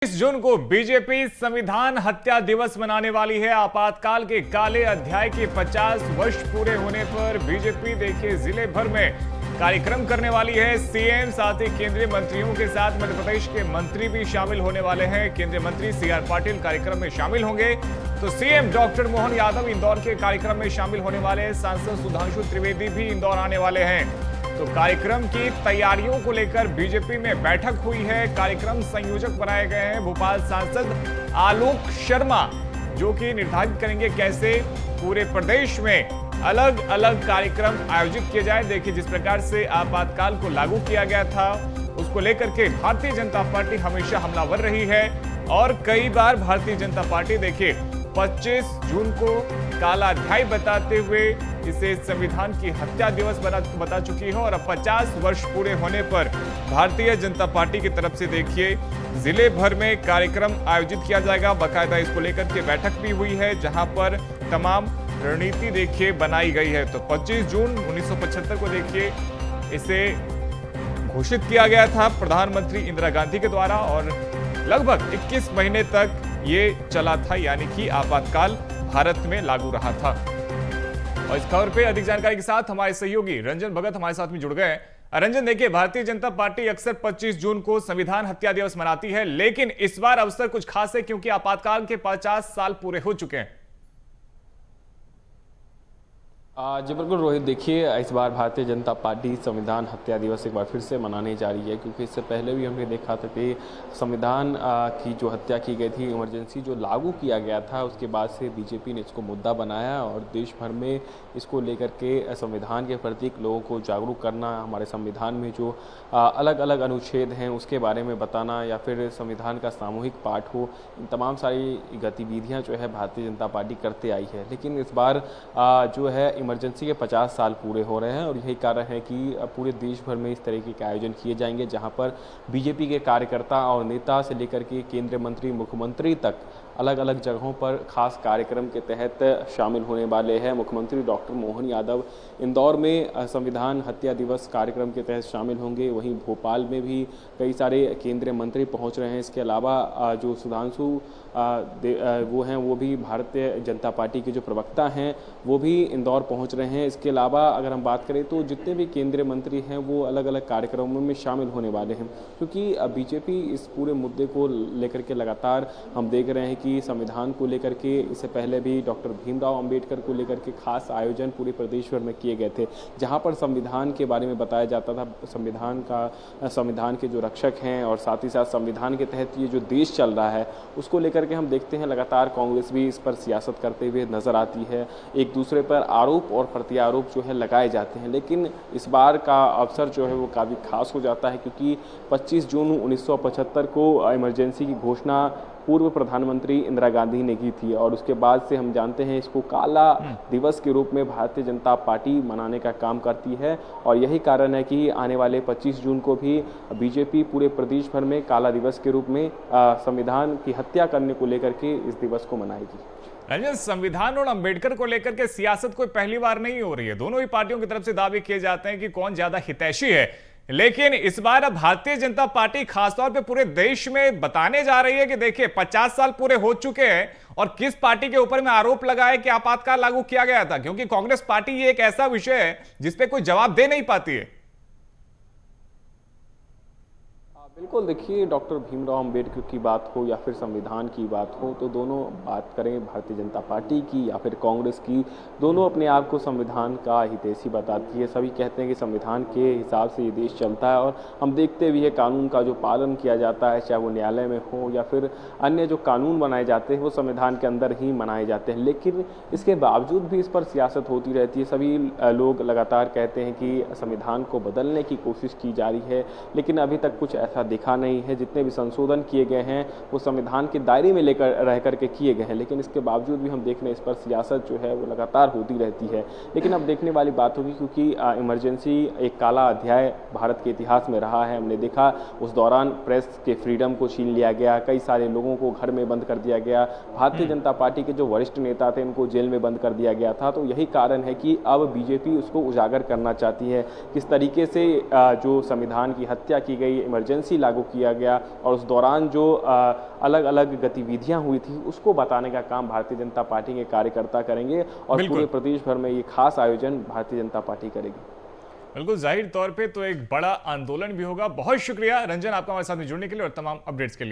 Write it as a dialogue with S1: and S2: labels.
S1: जून को बीजेपी संविधान हत्या दिवस मनाने वाली है। आपातकाल के काले अध्याय के 50 वर्ष पूरे होने पर बीजेपी देखिए जिले भर में कार्यक्रम करने वाली है। सीएम साथ ही केंद्रीय मंत्रियों के साथ मध्य प्रदेश के मंत्री भी शामिल होने वाले हैं। केंद्रीय मंत्री सीआर पाटिल कार्यक्रम में शामिल होंगे तो सीएम डॉक्टर मोहन यादव इंदौर के कार्यक्रम में शामिल होने वाले हैं। सांसद सुधांशु त्रिवेदी भी इंदौर आने वाले हैं। तो कार्यक्रम की तैयारियों को लेकर बीजेपी में बैठक हुई है। कार्यक्रम संयोजक बनाए गए हैं भोपाल सांसद आलोक शर्मा, जो कि निर्धारित करेंगे कैसे पूरे प्रदेश में अलग अलग कार्यक्रम आयोजित किए जाए। देखिए जिस प्रकार से आपातकाल को लागू किया गया था उसको लेकर के भारतीय जनता पार्टी हमेशा हमलावर रही है और कई बार भारतीय जनता पार्टी देखिए 25 जून को काला अध्याय बताते हुए इसे संविधान की हत्या दिवस बता चुकी है। और अब 50 वर्ष पूरे होने पर भारतीय जनता पार्टी की तरफ से देखिए जिले भर में कार्यक्रम आयोजित किया जाएगा। बाकायदा इसको लेकर के बैठक भी हुई है जहां पर तमाम रणनीति देखिए बनाई गई है। तो 25 जून 1975 को देखिए इसे घोषित किया गया था प्रधानमंत्री इंदिरा गांधी के द्वारा और लगभग 21 महीने तक ये चला था, यानी कि आपातकाल भारत में लागू रहा था। और इस खबर पे अधिक जानकारी के साथ हमारे सहयोगी रंजन भगत हमारे साथ में जुड़ गए हैं। रंजन, देखिए भारतीय जनता पार्टी अक्सर 25 जून को संविधान हत्या दिवस मनाती है, लेकिन इस बार अवसर कुछ खास है क्योंकि आपातकाल के 50 साल पूरे हो चुके हैं।
S2: जी बिल्कुल रोहित, देखिए इस बार भारतीय जनता पार्टी संविधान हत्या दिवस एक बार फिर से मनाने जा रही है, क्योंकि इससे पहले भी हमने देखा था कि संविधान की जो हत्या की गई थी, इमरजेंसी जो लागू किया गया था, उसके बाद से बीजेपी ने इसको मुद्दा बनाया और देश भर में इसको लेकर के संविधान के प्रति लोगों को जागरूक करना, हमारे संविधान में जो अलग अलग अनुच्छेद हैं उसके बारे में बताना या फिर संविधान का सामूहिक पाठ हो, इन तमाम सारी गतिविधियाँ जो है भारतीय जनता पार्टी करते आई है। लेकिन इस बार जो है इमरजेंसी के 50 साल पूरे हो रहे हैं और यही कारण है कि पूरे देश भर में इस तरीके के आयोजन किए जाएंगे जहां पर बीजेपी के कार्यकर्ता और नेता से लेकर के केंद्रीय मंत्री, मुख्यमंत्री तक अलग अलग जगहों पर खास कार्यक्रम के तहत शामिल होने वाले हैं। मुख्यमंत्री डॉक्टर मोहन यादव इंदौर में संविधान हत्या दिवस कार्यक्रम के तहत शामिल होंगे, वहीं भोपाल में भी कई सारे केंद्रीय मंत्री पहुंच रहे हैं। इसके अलावा जो सुधांशु वो हैं, वो भी भारतीय जनता पार्टी के जो प्रवक्ता हैं वो भी इंदौर पहुंच रहे हैं। इसके अलावा अगर हम बात करें तो जितने भी केंद्रीय मंत्री हैं वो अलग अलग कार्यक्रमों में शामिल होने वाले हैं, क्योंकि बीजेपी इस पूरे मुद्दे को लेकर के लगातार हम देख रहे हैं कि संविधान को लेकर के इससे पहले भी डॉक्टर भीमराव अंबेडकर को लेकर के खास आयोजन पूरे प्रदेश भर में किए गए थे, जहां पर संविधान के बारे में बताया जाता था, संविधान के जो रक्षक हैं और साथ ही साथ संविधान के तहत ये जो देश चल रहा है उसको लेकर के हम देखते हैं लगातार कांग्रेस भी इस पर सियासत करते हुए नजर आती है। एक दूसरे पर आरोप और प्रत्यारोप जो है लगाए जाते हैं, लेकिन इस बार का अवसर जो है वो काफ़ी खास हो जाता है, क्योंकि 25 जून 1975 को इमरजेंसी की घोषणा पूर्व प्रधानमंत्री इंदिरा गांधी ने की थी और उसके बाद से हम जानते हैं इसको काला दिवस के रूप में भारतीय जनता पार्टी मनाने का काम करती है। और यही कारण है कि आने वाले 25 जून को भी बीजेपी पूरे प्रदेश भर में काला दिवस के रूप में संविधान की हत्या करने को लेकर के इस दिवस को मनाएगी।
S1: रंजन, संविधान और अंबेडकर को लेकर के सियासत कोई पहली बार नहीं हो रही है। दोनों ही पार्टियों की तरफ से दावे किए जाते हैं कि कौन ज्यादा हितैषी है, लेकिन इस बार अब भारतीय जनता पार्टी खासतौर पे पूरे देश में बताने जा रही है कि देखिए 50 साल पूरे हो चुके हैं और किस पार्टी के ऊपर में आरोप लगा है कि आपातकाल लागू किया गया था, क्योंकि कांग्रेस पार्टी ये एक ऐसा विषय है जिसपे कोई जवाब दे नहीं पाती है।
S2: बिल्कुल, देखिए डॉक्टर भीमराव अंबेडकर की बात हो या फिर संविधान की बात हो, तो दोनों बात करें भारतीय जनता पार्टी की या फिर कांग्रेस की, दोनों अपने आप को संविधान का हितैषी बताती है। सभी कहते हैं कि संविधान के हिसाब से ये देश चलता है और हम देखते भी है कानून का जो पालन किया जाता है, चाहे वो न्यायालय में हो या फिर अन्य जो कानून बनाए जाते हैं वो संविधान के अंदर ही बनाए जाते हैं। लेकिन इसके बावजूद भी इस पर सियासत होती रहती है। सभी लोग लगातार कहते हैं कि संविधान को बदलने की कोशिश की जा रही है, लेकिन अभी तक कुछ ऐसा दिखा नहीं है। जितने भी संशोधन किए गए हैं वो संविधान के दायरे में लेकर रह करके किए गए हैं, लेकिन इसके बावजूद भी हम देख रहे हैं इस पर सियासत जो है वो लगातार होती रहती है। लेकिन अब देखने वाली बात होगी, क्योंकि इमरजेंसी एक काला अध्याय भारत के इतिहास में रहा है। हमने देखा उस दौरान प्रेस के फ्रीडम को छीन लिया गया, कई सारे लोगों को घर में बंद कर दिया गया, भारतीय जनता पार्टी के जो वरिष्ठ नेता थे उनको जेल में बंद कर दिया गया था। तो यही कारण है कि अब बीजेपी उसको उजागर करना चाहती है, किस तरीके से जो संविधान की हत्या की गई, इमरजेंसी लागू किया गया और उस दौरान जो अलग अलग गतिविधियां हुई थी उसको बताने का काम भारतीय जनता पार्टी के कार्यकर्ता करेंगे और पूरे प्रदेश भर में ये खास आयोजन भारतीय जनता पार्टी करेगी।
S1: बिल्कुल, जाहिर तौर पे तो एक बड़ा आंदोलन भी होगा। बहुत शुक्रिया रंजन, आपका हमारे साथ में जुड़ने के लिए और तमाम अपडेट्स के लिए।